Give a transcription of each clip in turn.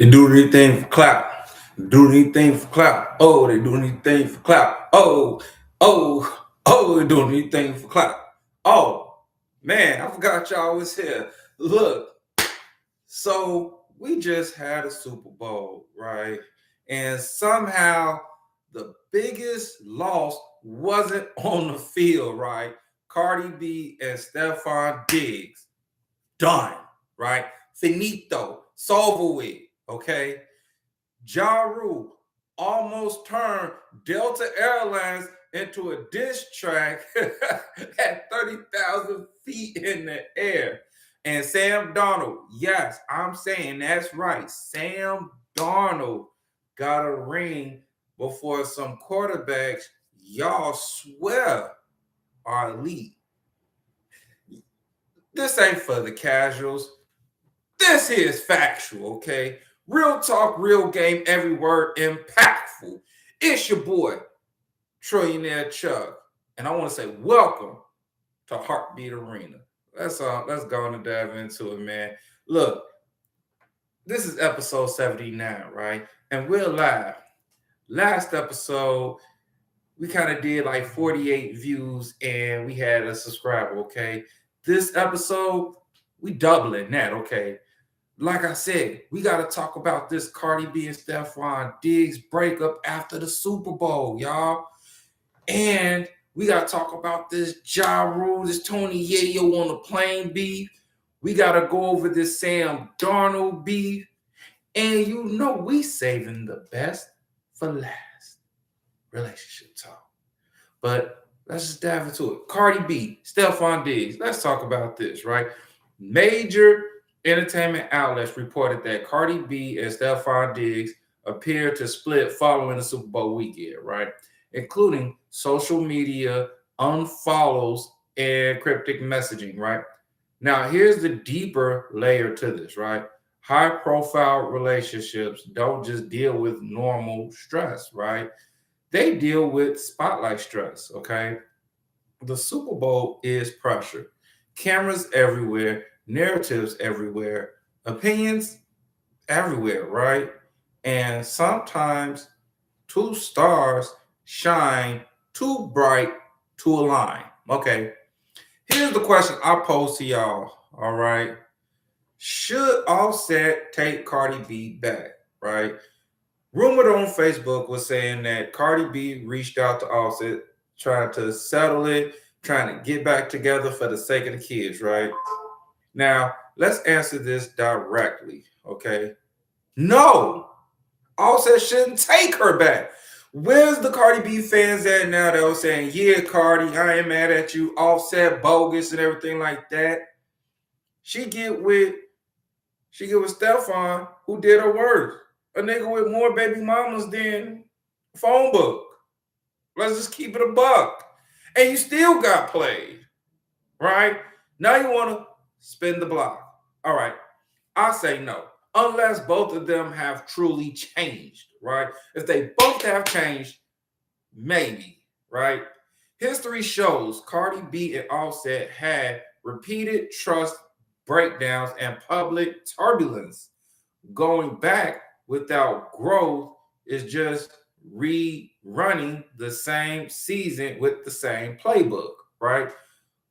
They do anything for clout. Do anything for clout. Oh, they do anything for clout. Oh, they doing anything for clout. Oh, man, I forgot y'all was here. Look, so we just had a Super Bowl, right? And somehow the biggest loss wasn't on the field, right? Cardi B and Stefon Diggs, done, right? Finito, solve with, okay? Ja Rule almost turned Delta Airlines into a diss track at 30,000 feet in the air. And Sam Darnold, yes, I'm saying that's right. Sam Darnold got a ring before some quarterbacks y'all swear are elite. This ain't for the casuals. This here is factual, okay? Real talk, real game, every word impactful. It's your boy, Trillionaire Chuck. And I want to say welcome to Heartbeat Arena. Let's go on and dive into it, man. Look, this is episode 79, right? And we're live. Last episode, we kind of did like 48 views and we had a subscriber, okay? This episode, we doubling that, okay? Like I said, we got to talk about this Cardi B and Stefon Diggs breakup after the Super Bowl, y'all. And we got to talk about this Ja Rule, this Tony Yayo on the plane beef. We got to go over this Sam Darnold beef. And you know we saving the best for last. Relationship talk. But let's just dive into it. Cardi B, Stefon Diggs. Let's talk about this, right? Major entertainment outlets reported that Cardi B and Stefon Diggs appeared to split following the Super Bowl weekend, right? Including social media unfollows and cryptic messaging, right? Now, here's the deeper layer to this, right? High-profile relationships don't just deal with normal stress, right? They deal with spotlight stress, okay? The Super Bowl is pressure. Cameras everywhere, narratives everywhere, opinions everywhere, right? And sometimes two stars shine too bright to align. Okay, here's the question I pose to y'all, all right? Should Offset take Cardi B back, right? Rumored on Facebook was saying that Cardi B reached out to Offset, trying to settle it, trying to get back together for the sake of the kids, right? Now, let's answer this directly, okay? No, Offset shouldn't take her back. Where's the Cardi B fans at now that was saying, yeah, Cardi, I ain't mad at you, Offset bogus and everything like that? She get with Stefon, who did her worst. A nigga with more baby mamas than phone book. Let's just keep it a buck. And you still got played, right? Now you want to spin the block. All right, I say no. Unless both of them have truly changed, right? If they both have changed, maybe, right? History shows Cardi B and Offset had repeated trust breakdowns and public turbulence. Going back without growth is just rerunning the same season with the same playbook, right?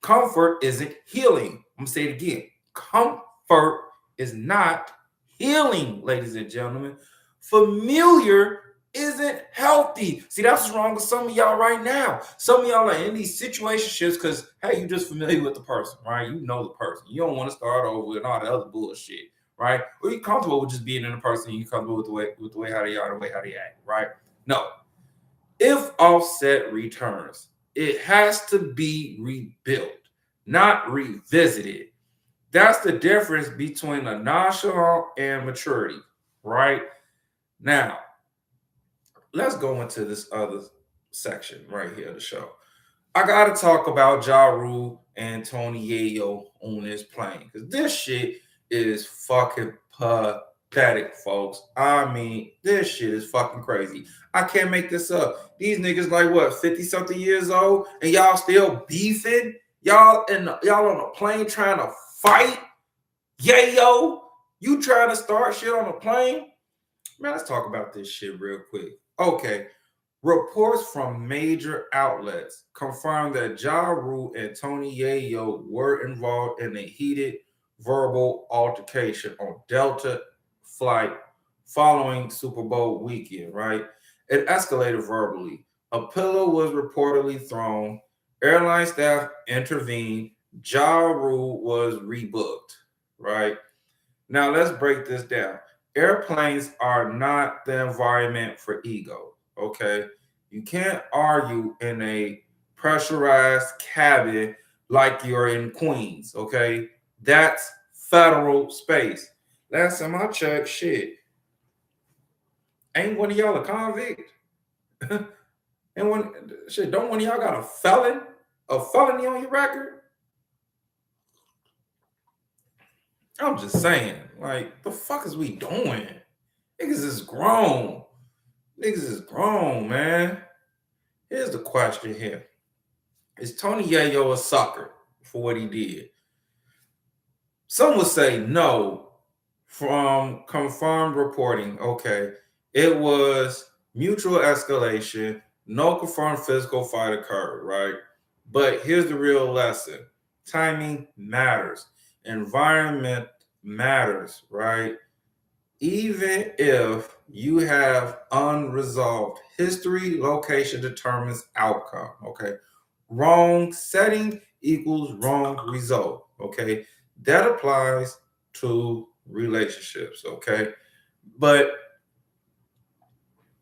Comfort isn't healing. I'm going to say it again. Comfort is not healing, ladies and gentlemen. Familiar isn't healthy. See, that's what's wrong with some of y'all right now. Some of y'all are in these situationships because, hey, you're just familiar with the person, right? You know the person. You don't want to start over and all the other bullshit, right? Or you're comfortable with just being in the person. You're comfortable with the way how they are, the way how they act, right? No. If Offset returns, it has to be rebuilt, not revisited. That's the difference between a nonchalant and maturity, right? Now, let's go into this other section right here of the show. I got to talk about Ja Rule and Tony Yayo on this plane because this shit is fucking pathetic, folks. I mean, this shit is fucking crazy. I can't make this up. These niggas like what, 50-something years old, and y'all still beefing? Y'all on a plane trying to fight? Yayo, you trying to start shit on a plane? Man, let's talk about this shit real quick. Okay. Reports from major outlets confirm that Ja Rule and Tony Yayo were involved in a heated verbal altercation on Delta flight following Super Bowl weekend, right? It escalated verbally. A pillow was reportedly thrown. Airline staff intervened. Ja Rule was rebooked, right? Now let's break this down. Airplanes are not the environment for ego. Okay. You can't argue in a pressurized cabin like you're in Queens. Okay. That's federal space. Last time I checked, shit, ain't one of y'all a convict? And one shit, don't one of y'all got a felony on your record? I'm just saying, like, the fuck is we doing? Niggas is grown. Niggas is grown, man. Here's the question here. Is Tony Yayo a sucker for what he did? Some would say no. From confirmed reporting, okay, it was mutual escalation. No confirmed physical fight occurred, right? But here's the real lesson. Timing matters. Environment matters, right? Even if you have unresolved history, location determines outcome. Okay. Wrong setting equals wrong result. Okay. That applies to relationships. Okay. But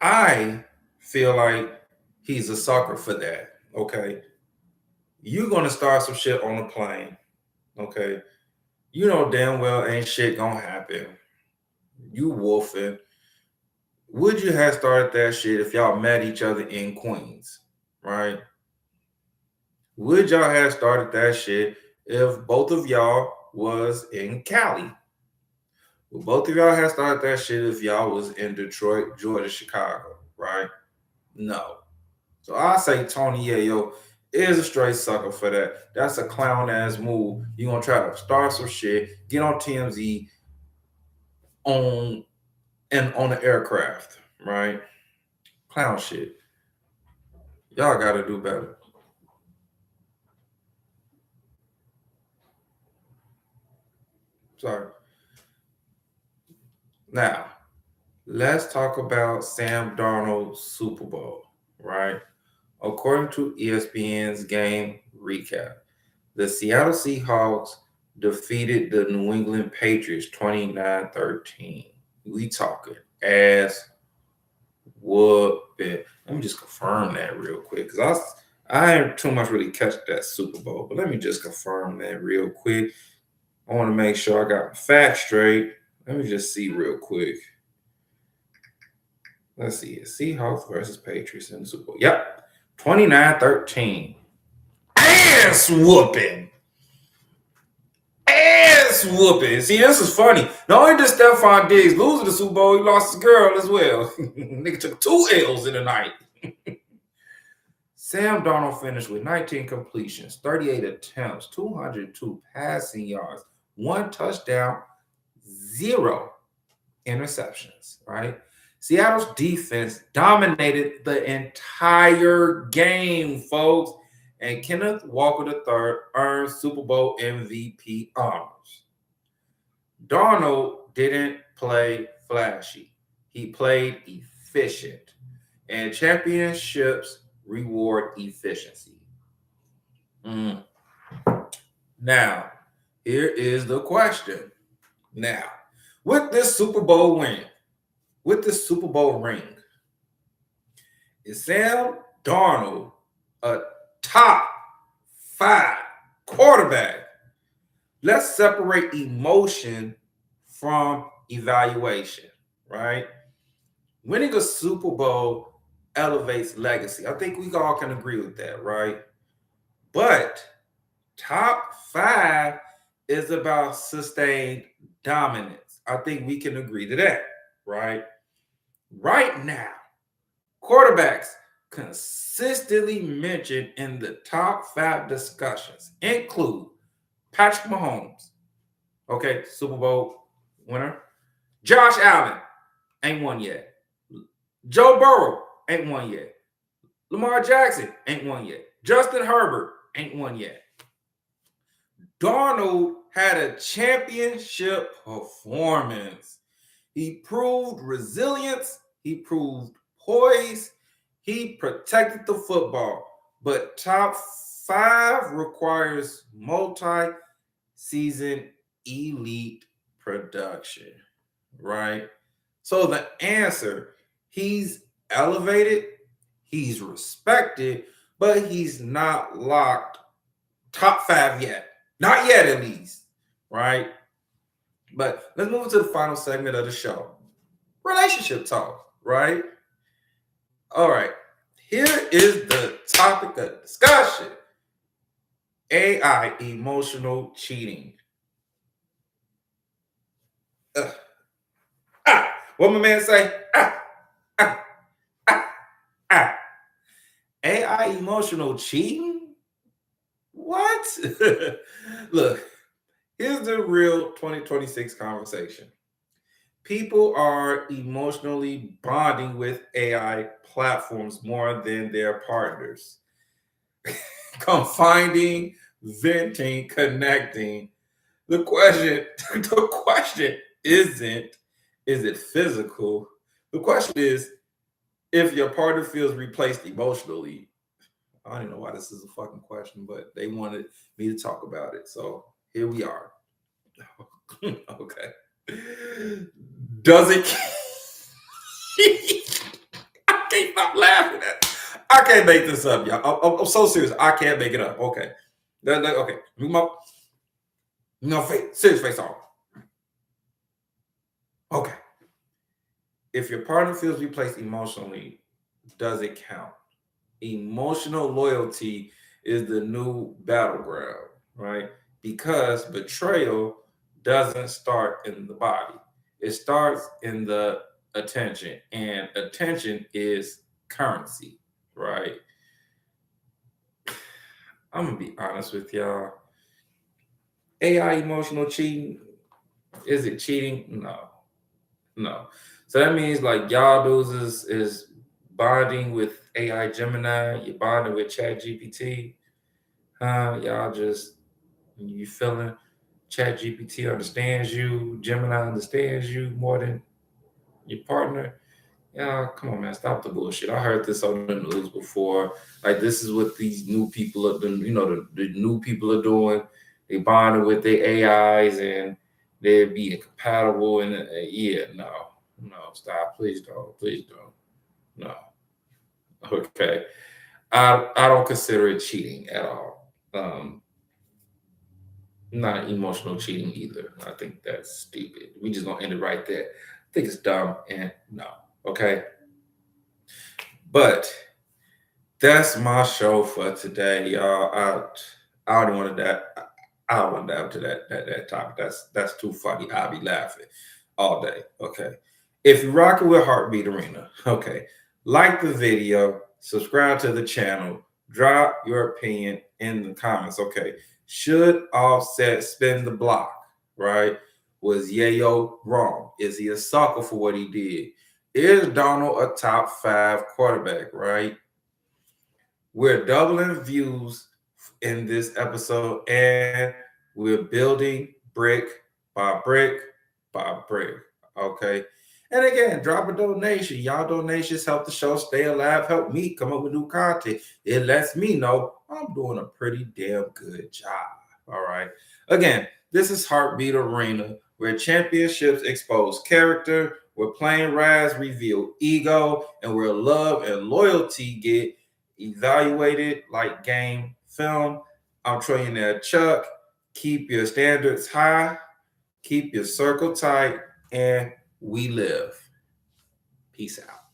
I feel like he's a sucker for that. Okay. You're going to start some shit on the plane. Okay. You know damn well ain't shit going to happen. You wolfing. Would you have started that shit if y'all met each other in Queens, right? Would y'all have started that shit if both of y'all was in Cali? Would both of y'all have started that shit if y'all was in Detroit, Georgia, Chicago, right? No. So I say Tony Yayo is a straight sucker for that. That's a clown ass move. You gonna try to start some shit, get on TMZ on on the aircraft, right? Clown shit. Y'all got to do better. Sorry. Now, let's talk about Sam Darnold's Super Bowl, right? According to ESPN's game recap, the Seattle Seahawks defeated the New England Patriots 29-13. We talking ass whooping. Let me just confirm that real quick because I ain't too much really catch that Super Bowl, but let me just confirm that real quick. I want to make sure I got my facts straight. Let me just see real quick. Let's see. Seahawks versus Patriots in the Super Bowl. Yep. 29-13. Ass whooping. Ass whooping. See, this is funny. Not only did Stefon Diggs lose the Super Bowl, he lost his girl as well. Nigga took 2 L's in the night. Sam Darnold finished with 19 completions, 38 attempts, 202 passing yards, 1 touchdown, 0 interceptions, right? Seattle's defense dominated the entire game, folks. And Kenneth Walker III earned Super Bowl MVP honors. Darnold didn't play flashy. He played efficient. And championships reward efficiency. Now, here is the question. Now, with this Super Bowl win, with this Super Bowl ring, is Sam Darnold a top 5 quarterback? Let's separate emotion from evaluation, right? Winning a Super Bowl elevates legacy. I think we all can agree with that, right? But top 5 is about sustained dominance. I think we can agree to that, right? Right now, quarterbacks consistently mentioned in the top 5 discussions include Patrick Mahomes, okay, Super Bowl winner, Josh Allen, Ain't won yet. Joe Burrow ain't won yet. Lamar Jackson ain't won yet. Justin Herbert ain't won yet. Darnold had a championship performance. He proved resilience. He proved poise. He protected the football. But top 5 requires multi-season elite production, right? So the answer, he's elevated, he's respected, but he's not locked top 5 yet. Not yet, at least, right? But let's move to the final segment of the show. Relationship talk, right? All right. Here is the topic of discussion. AI emotional cheating. What my man say? AI emotional cheating? What? Look, here's the real 2026 conversation. People are emotionally bonding with AI platforms more than their partners. Confiding, venting, connecting. The question isn't, is it physical? The question is, if your partner feels replaced emotionally. I don't know why this is a fucking question, but they wanted me to talk about it. So here we are. Okay. Does it? I can't stop laughing at it. I can't make this up, y'all. I'm so serious. I can't make it up. Okay. Okay. Serious face off. Okay. If your partner feels replaced emotionally, does it count? Emotional loyalty is the new battleground, right? Because betrayal doesn't start in the body. It starts in the attention, and attention is currency, right? I'm gonna be honest with y'all. AI emotional cheating, is it cheating? No. So that means like y'all dudes is bonding with AI Gemini, you're bonding with Chat GPT. Y'all just, you feeling Chat GPT understands you, Gemini understands you more than your partner. Yeah, come on, man, stop the bullshit. I heard this on the news before. Like, this is what these new people are doing. You know, the new people are doing. They bonding with their AIs and they're being incompatible. And yeah, no, stop. Please don't. No. Okay. I don't consider it cheating at all. Not emotional cheating either. I think that's stupid. We just gonna end it right there. I think it's dumb and no. Okay. But that's my show for today, y'all. I don't want to I don't want to dive to that topic. That's too funny. I'll be laughing all day. Okay. If you're rocking with Heartbeat Arena, okay, like the video, subscribe to the channel, drop your opinion in the comments. Okay. Should Offset spin the block? Right? Was Yayo wrong? Is he a sucker for what he did? Is Darnold a top 5 quarterback? Right? We're doubling views in this episode, and we're building brick by brick by brick. Okay. And again, drop a donation. Y'all donations help the show stay alive, help me come up with new content. It lets me know I'm doing a pretty damn good job. All right. Again, this is Heartbeat Arena, where championships expose character, where playing rise reveal ego, and where love and loyalty get evaluated like game film. I'm Trillionaire Chuck. Keep your standards high, keep your circle tight, and we live. Peace out.